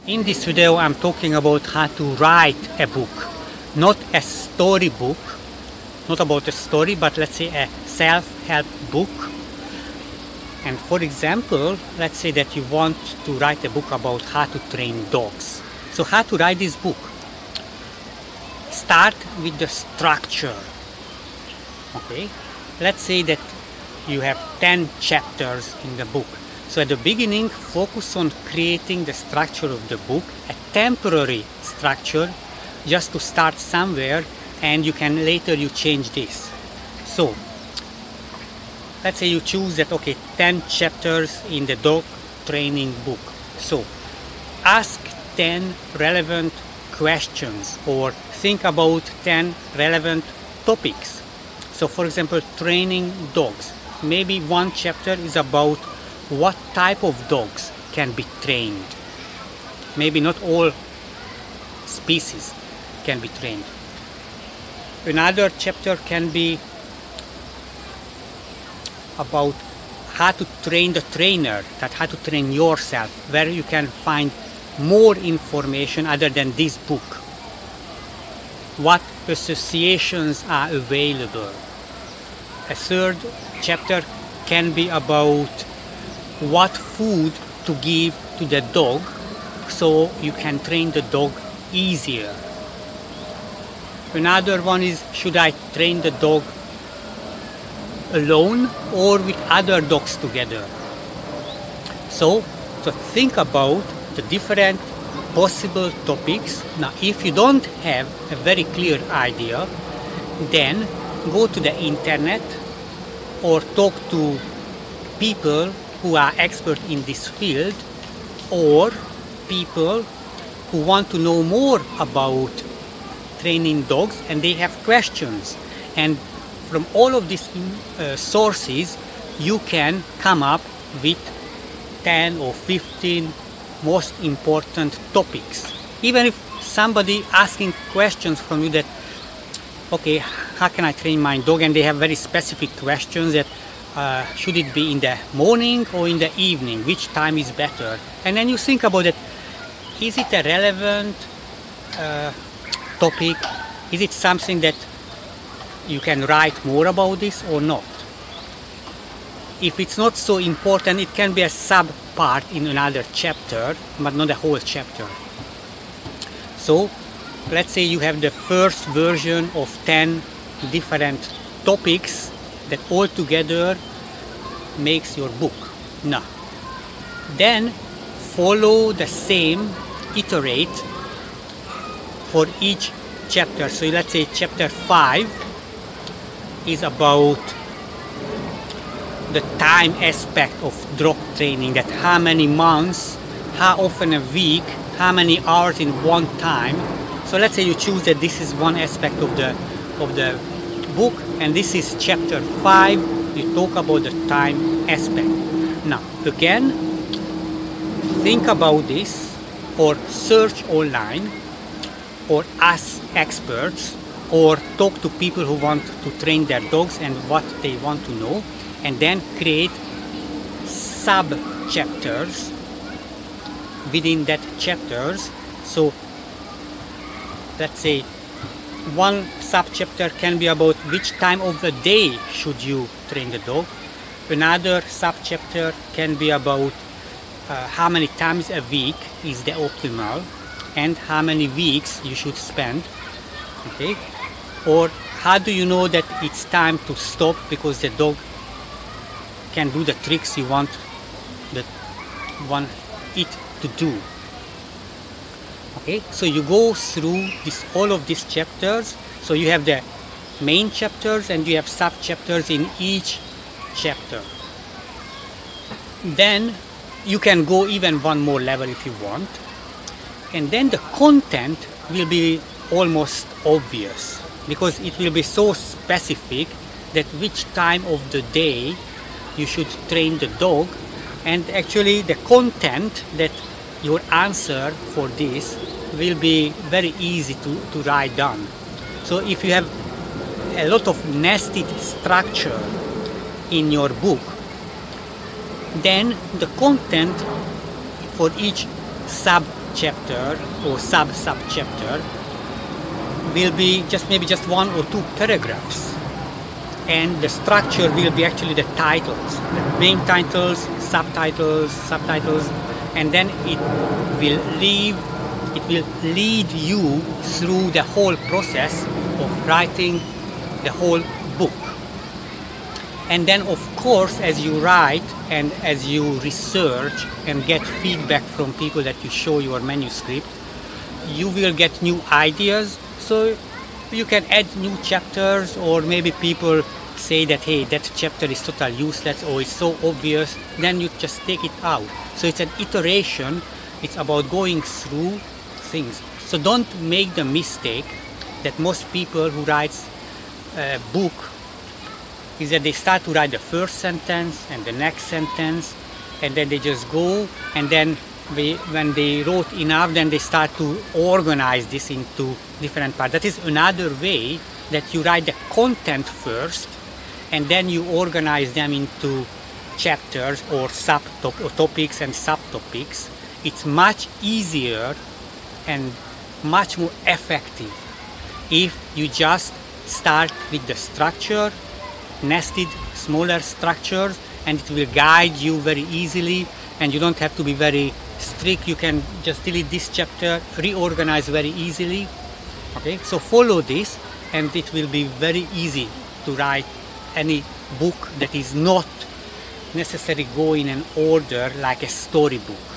In this video I'm talking about how to write a book, not a story book, not about a story, but let's say a self-help book. And for example, let's say that you want to write a book about how to train dogs. So how to write this book? Start with the structure. Okay, let's say that you have 10 chapters in the book. So at the beginning, focus on creating the structure of the book, a temporary structure, just to start somewhere, and you can later you change this. So let's say you choose that, okay, 10 chapters in the dog training book. So ask 10 relevant questions or think about 10 relevant topics. So for example, training dogs. Maybe one chapter is about what type of dogs can be trained. Maybe not all species can be trained. Another chapter can be about how to train the trainer, that how to train yourself, where you can find more information other than this book. What associations are available. A third chapter can be about what food to give to the dog so you can train the dog easier. Another one is, should I train the dog alone or with other dogs together? So think about the different possible topics. Now if you don't have a very clear idea, then go to the internet or talk to people who are expert in this field, or people who want to know more about training dogs and they have questions. And from all of these sources, you can come up with 10 or 15 most important topics. Even if somebody asking questions from you that, okay, how can I train my dog? And they have very specific questions that should it be in the morning or in the evening? Which time is better? And then you think about it. Is it a relevant topic? Is it something that you can write more about this or not? If it's not so important, it can be a sub-part in another chapter, but not a whole chapter. So let's say you have the first version of 10 different topics that all together makes your book. Now, then follow the same, iterate for each chapter. So let's say chapter 5 is about the time aspect of dog training, that how many months, how often a week, how many hours in one time. So let's say you choose that this is one aspect of the book, and this is chapter 5. You talk about the time aspect. Now again, think about this, or search online, or ask experts, or talk to people who want to train their dogs and what they want to know, and then create sub chapters within that chapters. So let's say one sub-chapter can be about which time of the day should you train the dog. Another sub-chapter can be about how many times a week is the optimal and how many weeks you should spend. Okay? Or how do you know that it's time to stop because the dog can do the tricks you want it to do. Okay, so you go through all of these chapters. So you have the main chapters and you have sub-chapters in each chapter. Then you can go even one more level if you want. And then the content will be almost obvious because it will be so specific that which time of the day you should train the dog. And actually the content, that your answer for this will be very easy to write down. So if you have a lot of nested structure in your book, then the content for each sub chapter or sub-chapter will be maybe just 1 or 2 paragraphs, and the structure will be actually the titles, the main titles, subtitles, and then it will lead you through the whole process of writing the whole book. And then of course, as you write and as you research and get feedback from people that you show your manuscript, you will get new ideas, so you can add new chapters, or maybe people say that, hey, that chapter is totally useless or it's so obvious, then you just take it out. So it's an iteration, it's about going through things. So don't make the mistake that most people who write a book is that they start to write the first sentence and the next sentence, and then they just go, and then when they wrote enough, then they start to organize this into different parts. That is another way, that you write the content first and then you organize them into chapters or topics and subtopics. It's much easier and much more effective if you just start with the structure, nested smaller structures, and it will guide you very easily, and you don't have to be very strict. You can just delete this chapter, reorganize very easily. Okay, so follow this and it will be very easy to write any book that is not necessarily go in an order like a storybook.